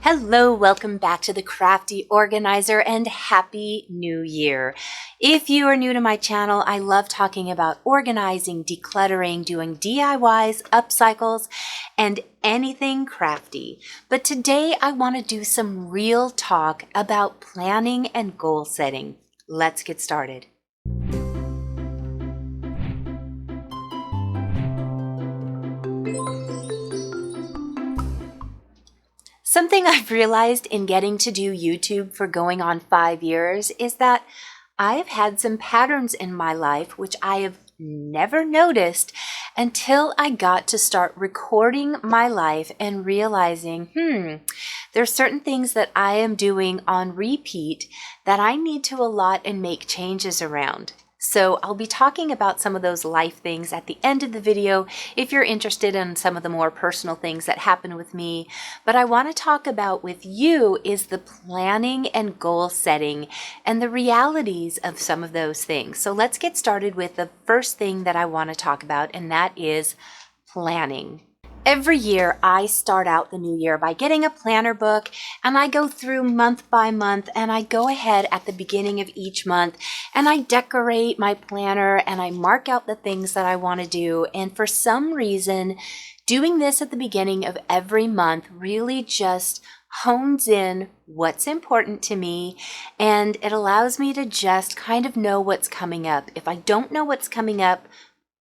Hello, welcome back to the Crafty Organizer and Happy New Year. If you are new to my channel, I love talking about organizing, decluttering, doing DIYs, upcycles, and anything crafty. But today I want to do some real talk about planning and goal setting. Let's get started. Something I've realized in getting to do YouTube for going on 5 years is that I've had some patterns in my life which I have never noticed until I got to start recording my life and realizing, there's certain things that I am doing on repeat that I need to allot and make changes around. So I'll be talking about some of those life things at the end of the video if you're interested in some of the more personal things that happen with me. But I want to talk about with you is the planning and goal setting and the realities of some of those things. So let's get started with the first thing that I want to talk about, and that is planning. Every year, I start out the new year by getting a planner book, and I go through month by month, and I go ahead at the beginning of each month, and I decorate my planner, and I mark out the things that I want to do. And for some reason, doing this at the beginning of every month really just hones in what's important to me, and it allows me to just kind of know what's coming up. If I don't know what's coming up,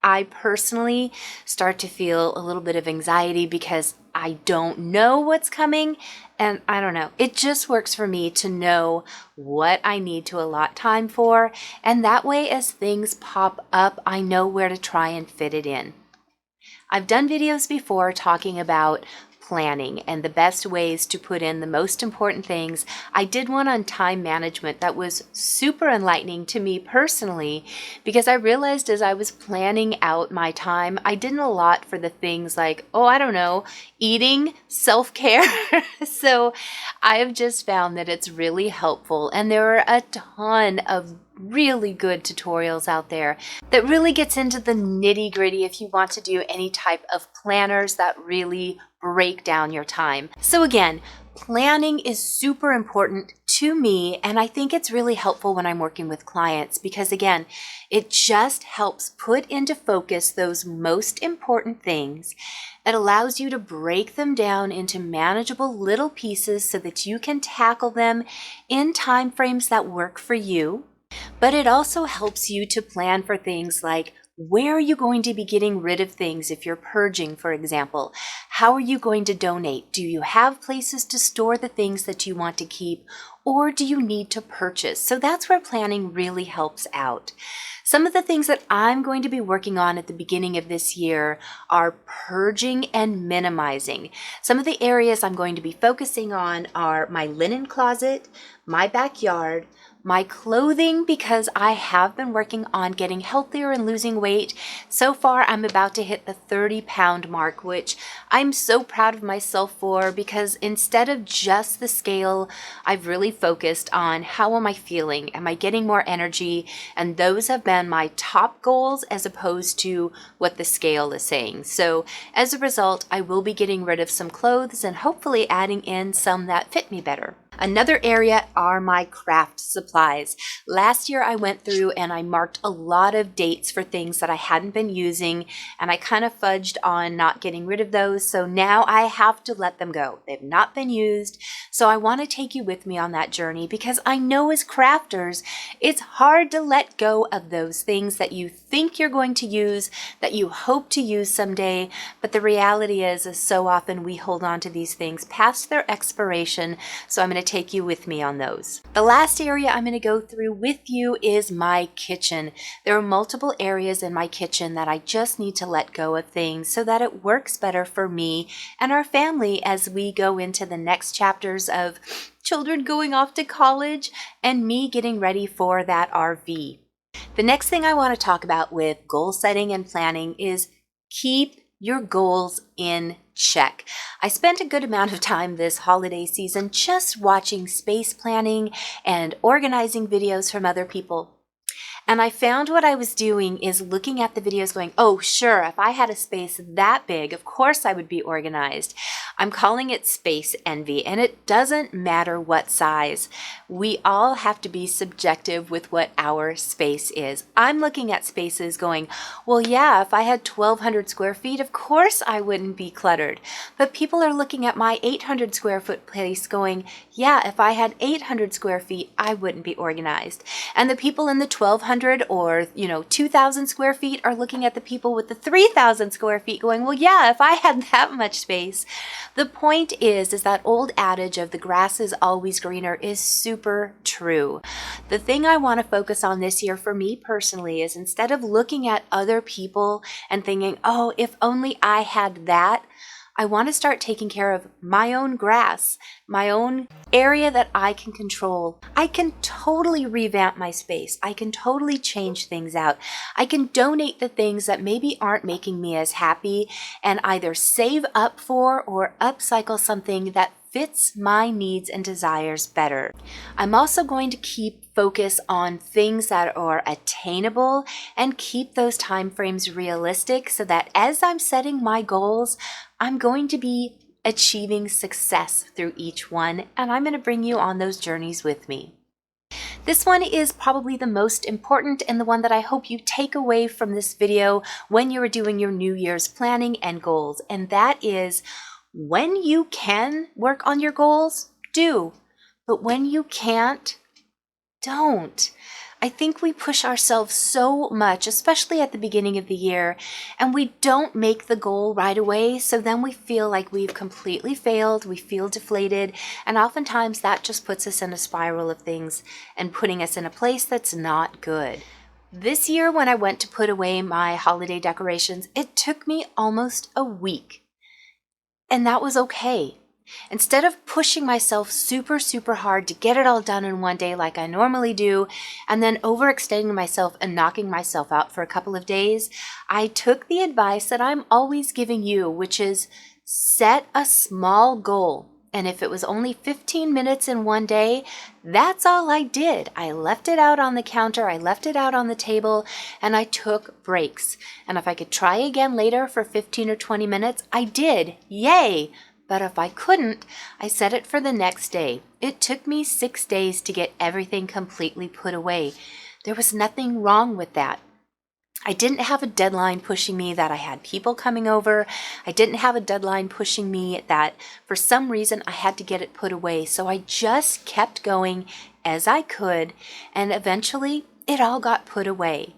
I personally start to feel a little bit of anxiety because I don't know what's coming, and I don't know. It just works for me to know what I need to allot time for, and that way as things pop up, I know where to try and fit it in. I've done videos before talking about planning and the best ways to put in the most important things. I did one on time management that was super enlightening to me personally because I realized as I was planning out my time, I didn't allot for the things like, eating, self-care. So I have just found that it's really helpful, and there are a ton of really good tutorials out there that really gets into the nitty-gritty if you want to do any type of planners that really break down your time. So again, planning is super important to me, and I think it's really helpful when I'm working with clients because again, it just helps put into focus those most important things. It allows you to break them down into manageable little pieces so that you can tackle them in time frames that work for you. But it also helps you to plan for things like, where are you going to be getting rid of things if you're purging, for example? How are you going to donate? Do you have places to store the things that you want to keep, or do you need to purchase? So that's where planning really helps out. Some of the things that I'm going to be working on at the beginning of this year are purging and minimizing. Some of the areas I'm going to be focusing on are my linen closet, my backyard, my clothing, because I have been working on getting healthier and losing weight. So far, I'm about to hit the 30-pound mark, which I'm so proud of myself for because instead of just the scale, I've really focused on how am I feeling? Am I getting more energy? And those have been my top goals as opposed to what the scale is saying. So as a result, I will be getting rid of some clothes and hopefully adding in some that fit me better. Another area are my craft supplies. Last year I went through and I marked a lot of dates for things that I hadn't been using, and I kind of fudged on not getting rid of those, so now I have to let them go. They've not been used, so I want to take you with me on that journey because I know as crafters, it's hard to let go of those things that you think you're going to use, that you hope to use someday, but the reality is so often we hold on to these things past their expiration, so I'm going to take you with me on those. The last area I'm going to go through with you is my kitchen. There are multiple areas in my kitchen that I just need to let go of things so that it works better for me and our family as we go into the next chapters of children going off to college and me getting ready for that RV. The next thing I want to talk about with goal setting and planning is keep your goals in check. I spent a good amount of time this holiday season just watching space planning and organizing videos from other people. And I found what I was doing is looking at the videos going, oh, sure, if I had a space that big, of course I would be organized. I'm calling it space envy, and it doesn't matter what size. We all have to be subjective with what our space is. I'm looking at spaces going, well, yeah, if I had 1,200 square feet, of course I wouldn't be cluttered. But people are looking at my 800 square foot place going, yeah, if I had 800 square feet, I wouldn't be organized. And the people in the 1,200 or, 2,000 square feet are looking at the people with the 3,000 square feet going, well, yeah, if I had that much space. The point is that old adage of the grass is always greener is super true. The thing I want to focus on this year for me personally is instead of looking at other people and thinking, oh, if only I had that, I want to start taking care of my own grass, my own area that I can control. I can totally revamp my space. I can totally change things out. I can donate the things that maybe aren't making me as happy and either save up for or upcycle something that fits my needs and desires better. I'm also going to keep focus on things that are attainable and keep those time frames realistic so that as I'm setting my goals, I'm going to be achieving success through each one, and I'm going to bring you on those journeys with me. This one is probably the most important and the one that I hope you take away from this video when you're doing your New Year's planning and goals, and that is when you can work on your goals, do. But when you can't, don't. I think we push ourselves so much, especially at the beginning of the year, and we don't make the goal right away, so then we feel like we've completely failed, we feel deflated, and oftentimes that just puts us in a spiral of things and putting us in a place that's not good. This year when I went to put away my holiday decorations, it took me almost a week. And that was okay. Instead of pushing myself super hard to get it all done in one day like I normally do, and then overextending myself and knocking myself out for a couple of days, I took the advice that I'm always giving you, which is set a small goal. And if it was only 15 minutes in one day, that's all I did. I left it out on the counter, I left it out on the table, and I took breaks. And if I could try again later for 15 or 20 minutes, I did. Yay! But if I couldn't, I set it for the next day. It took me 6 days to get everything completely put away. There was nothing wrong with that. I didn't have a deadline pushing me that I had people coming over. I didn't have a deadline pushing me that for some reason I had to get it put away. So I just kept going as I could, and eventually it all got put away.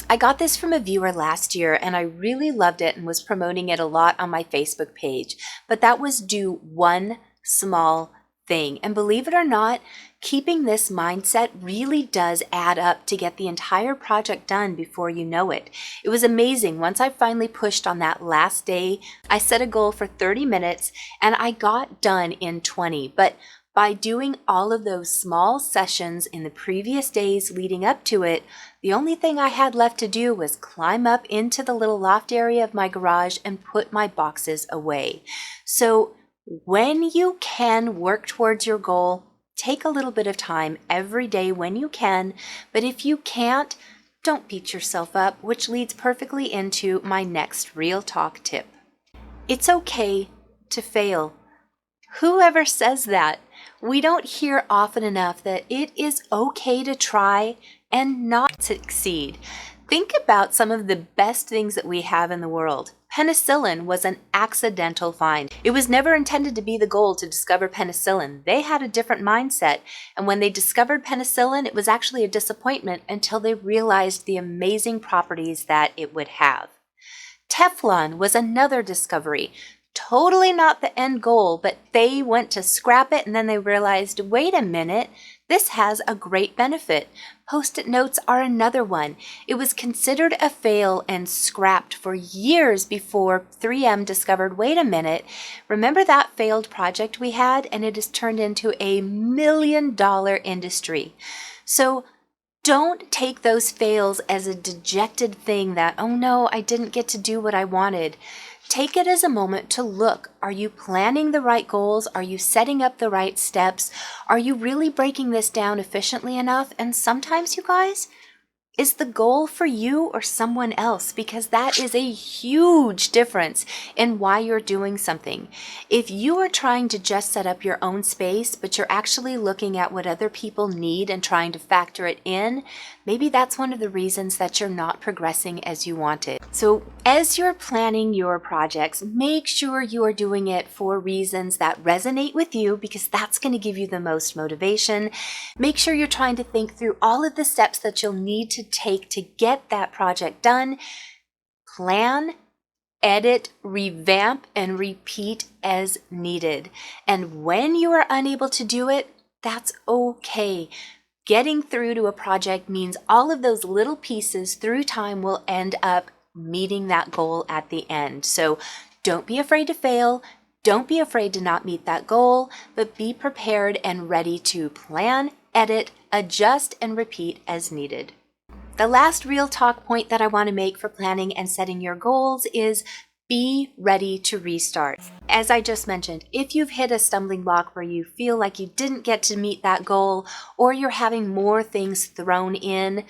I got this from a viewer last year and I really loved it and was promoting it a lot on my Facebook page, but that was do one small thing. And believe it or not, keeping this mindset really does add up to get the entire project done before you know it. It was amazing. Once I finally pushed on that last day, I set a goal for 30 minutes and I got done in 20. But by doing all of those small sessions in the previous days leading up to it, the only thing I had left to do was climb up into the little loft area of my garage and put my boxes away. So when you can work towards your goal, take a little bit of time every day when you can, but if you can't, don't beat yourself up, which leads perfectly into my next real talk tip. It's okay to fail. Whoever says that? We don't hear often enough that it is okay to try and not succeed. Think about some of the best things that we have in the world. Penicillin was an accidental find. It was never intended to be the goal to discover penicillin. They had a different mindset, and when they discovered penicillin, it was actually a disappointment until they realized the amazing properties that it would have. Teflon was another discovery. Totally not the end goal, but they went to scrap it and then they realized, wait a minute, this has a great benefit. Post-it notes are another one. It was considered a fail and scrapped for years before 3M discovered, wait a minute, remember that failed project we had? And it has turned into a $1 million industry. So don't take those fails as a dejected thing that, oh no, I didn't get to do what I wanted. Take it as a moment to look. Are you planning the right goals? Are you setting up the right steps? Are you really breaking this down efficiently enough? And sometimes, you guys, Is the goal for you or someone else? Because that is a huge difference in why you're doing something. If you are trying to just set up your own space, but you're actually looking at what other people need and trying to factor it in, maybe that's one of the reasons that you're not progressing as you wanted. So as you're planning your projects, make sure you are doing it for reasons that resonate with you, because that's going to give you the most motivation. Make sure you're trying to think through all of the steps that you'll need to take to get that project done. Plan, edit, revamp, and repeat as needed. And when you are unable to do it, that's okay. Getting through to a project means all of those little pieces through time will end up meeting that goal at the end. So don't be afraid to fail. Don't be afraid to not meet that goal, but be prepared and ready to plan, edit, adjust, and repeat as needed. The last real talk point that I want to make for planning and setting your goals is be ready to restart. As I just mentioned, if you've hit a stumbling block where you feel like you didn't get to meet that goal, or you're having more things thrown in,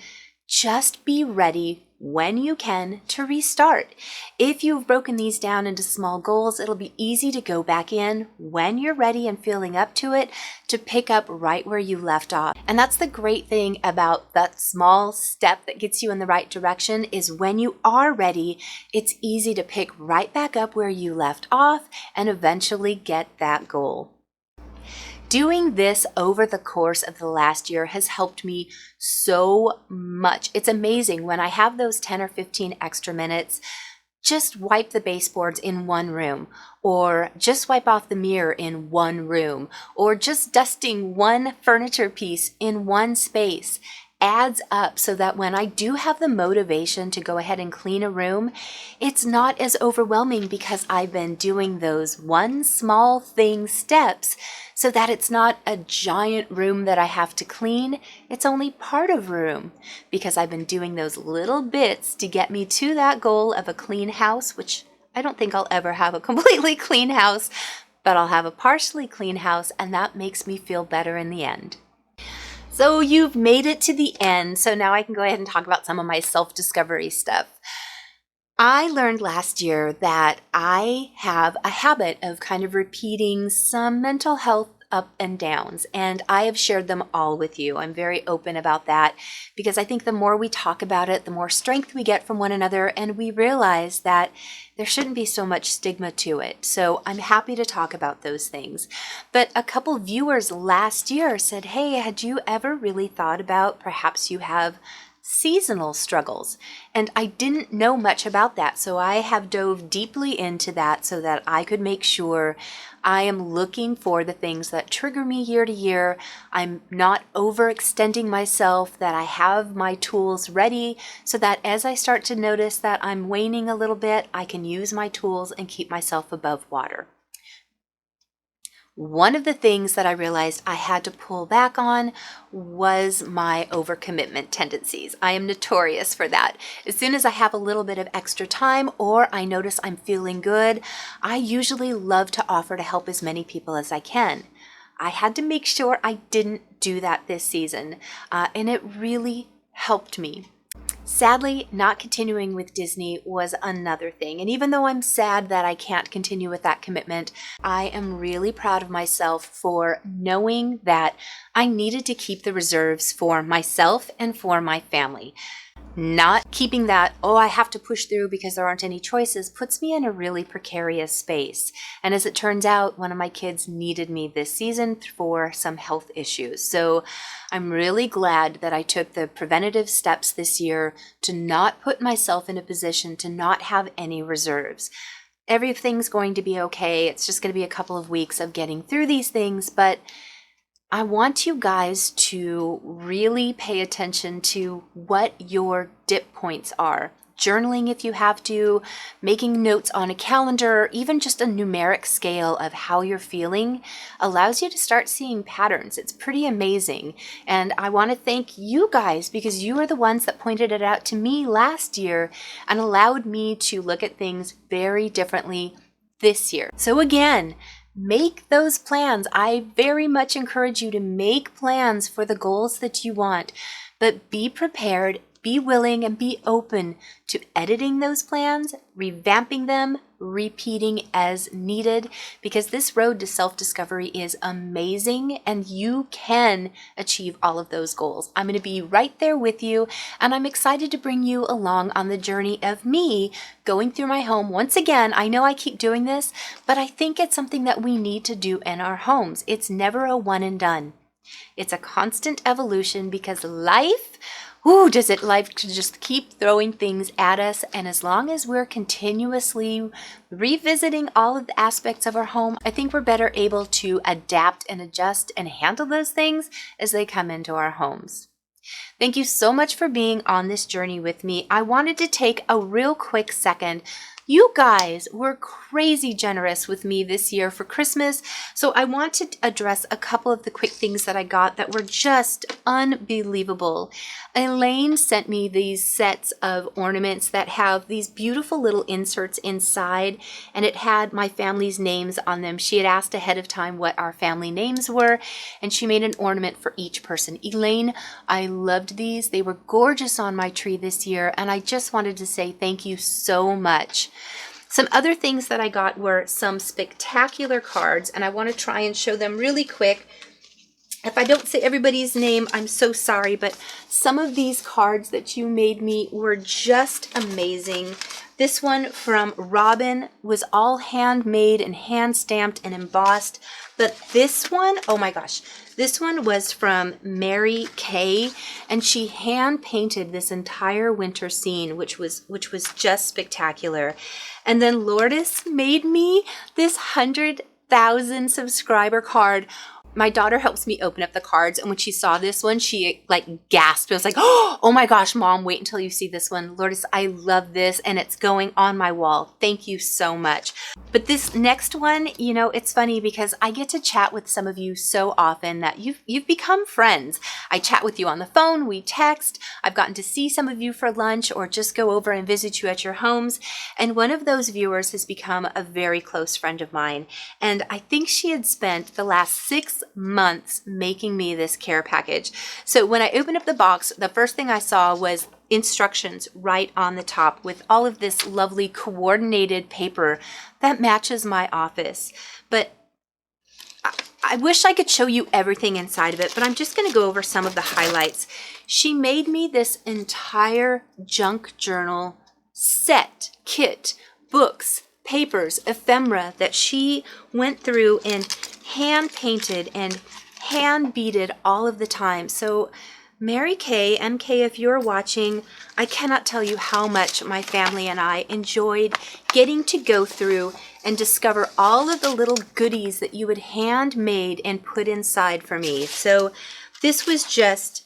just be ready when you can to restart. If you've broken these down into small goals, it'll be easy to go back in when you're ready and feeling up to it to pick up right where you left off. And that's the great thing about that small step that gets you in the right direction, is when you are ready, it's easy to pick right back up where you left off and eventually get that goal. Doing this over the course of the last year has helped me so much. It's amazing when I have those 10 or 15 extra minutes. Just wipe the baseboards in one room, or just wipe off the mirror in one room, or just dusting one furniture piece in one space adds up, so that when I do have the motivation to go ahead and clean a room, it's not as overwhelming, because I've been doing those one small thing steps, so that it's not a giant room that I have to clean. It's only part of a room, because I've been doing those little bits to get me to that goal of a clean house, which I don't think I'll ever have a completely clean house, but I'll have a partially clean house, and that makes me feel better in the end. So you've made it to the end, so now I can go ahead and talk about some of my self-discovery stuff. I learned last year that I have a habit of kind of repeating some mental health up and downs, and I have shared them all with you. I'm very open about that, because I think the more we talk about it, the more strength we get from one another, and we realize that there shouldn't be so much stigma to it. So I'm happy to talk about those things. But a couple viewers last year said, hey, had you ever really thought about perhaps you have seasonal struggles? And I didn't know much about that, so I have dove deeply into that so that I could make sure I am looking for the things that trigger me year to year. I'm not overextending myself, that I have my tools ready so that as I start to notice that I'm waning a little bit, I can use my tools and keep myself above water. One of the things that I realized I had to pull back on was my overcommitment tendencies. I am notorious for that. As soon as I have a little bit of extra time, or I notice I'm feeling good, I usually love to offer to help as many people as I can. I had to make sure I didn't do that this season, and it really helped me. Sadly, not continuing with Disney was another thing. And even though I'm sad that I can't continue with that commitment, I am really proud of myself for knowing that I needed to keep the reserves for myself and for my family. Not keeping that, oh, I have to push through because there aren't any choices, puts me in a really precarious space. And as it turns out, one of my kids needed me this season for some health issues. So I'm really glad that I took the preventative steps this year to not put myself in a position to not have any reserves. Everything's going to be okay. It's just going to be a couple of weeks of getting through these things, but I want you guys to really pay attention to what your dip points are. Journaling if you have to, making notes on a calendar, even just a numeric scale of how you're feeling allows you to start seeing patterns. It's pretty amazing. And I want to thank you guys, because you are the ones that pointed it out to me last year and allowed me to look at things very differently this year. So again, make those plans. I very much encourage you to make plans for the goals that you want, but be prepared be willing and be open to editing those plans, revamping them, repeating as needed, because this road to self-discovery is amazing and you can achieve all of those goals. I'm going to be right there with you, and I'm excited to bring you along on the journey of me going through my home. Once again, I know I keep doing this, but I think it's something that we need to do in our homes. It's never a one and done. It's a constant evolution because life could just keep throwing things at us. And as long as we're continuously revisiting all of the aspects of our home, I think we're better able to adapt and adjust and handle those things as they come into our homes. Thank you so much for being on this journey with me. I wanted to take a real quick second. You guys were crazy generous with me this year for Christmas, so I want to address a couple of the quick things that I got that were just unbelievable. Elaine sent me these sets of ornaments that have these beautiful little inserts inside, and it had my family's names on them. She had asked ahead of time what our family names were, and she made an ornament for each person. Elaine, I loved these. They were gorgeous on my tree this year, and I just wanted to say thank you so much. Some other things that I got were some spectacular cards, and I want to try and show them really quick. If I don't say everybody's name, I'm so sorry, but some of these cards that you made me were just amazing. This one from Robin was all handmade and hand stamped and embossed, but this one, oh my gosh, this one was from Mary Kay, and she hand painted this entire winter scene, which was just spectacular. And then Lourdes made me this 100,000 subscriber card. My daughter helps me open up the cards, and when she saw this one, she like gasped. I was like, oh my gosh, Mom, wait until you see this one. Lourdes, I love this, and it's going on my wall. Thank you so much. But this next one, you know, it's funny because I get to chat with some of you so often that you've become friends. I chat with you on the phone, we text, I've gotten to see some of you for lunch or just go over and visit you at your homes. And one of those viewers has become a very close friend of mine. And I think she had spent the last 6 months making me this care package. So when I opened up the box, the first thing I saw was instructions right on the top with all of this lovely coordinated paper that matches my office. But I wish I could show you everything inside of it, but I'm just going to go over some of the highlights. She made me this entire junk journal set, kit, books, papers, ephemera that she went through and hand painted and hand beaded all of the time. So Mary Kay, MK, if you're watching, I cannot tell you how much my family and I enjoyed getting to go through and discover all of the little goodies that you had handmade and put inside for me. So this was just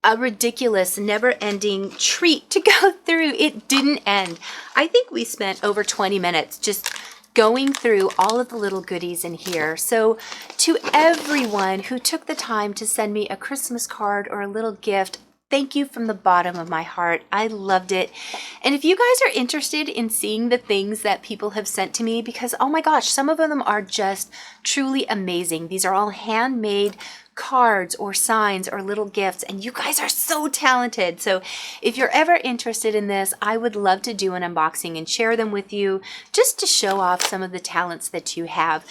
a ridiculous, never-ending treat to go through. It didn't end. I think we spent over 20 minutes just going through all of the little goodies in here. So to everyone who took the time to send me a Christmas card or a little gift, thank you from the bottom of my heart. I loved it. And if you guys are interested in seeing the things that people have sent to me, because oh my gosh, some of them are just truly amazing. These are all handmade cards or signs or little gifts, and you guys are so talented. So if you're ever interested in this, I would love to do an unboxing and share them with you just to show off some of the talents that you have.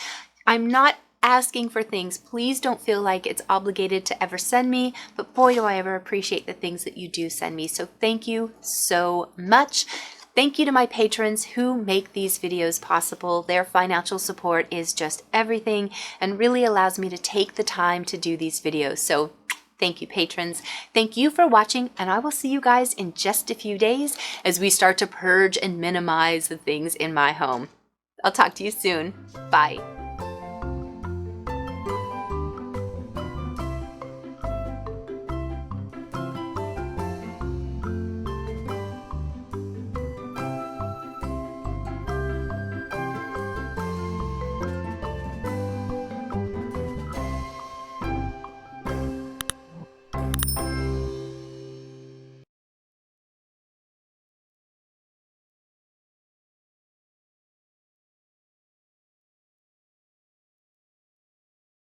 I'm not asking for things. Please don't feel like it's obligated to ever send me, but boy, do I ever appreciate the things that you do send me. So thank you so much. Thank you to my patrons who make these videos possible. Their financial support is just everything and really allows me to take the time to do these videos. So thank you, patrons. Thank you for watching, and I will see you guys in just a few days as we start to purge and minimize the things in my home. I'll talk to you soon. Bye.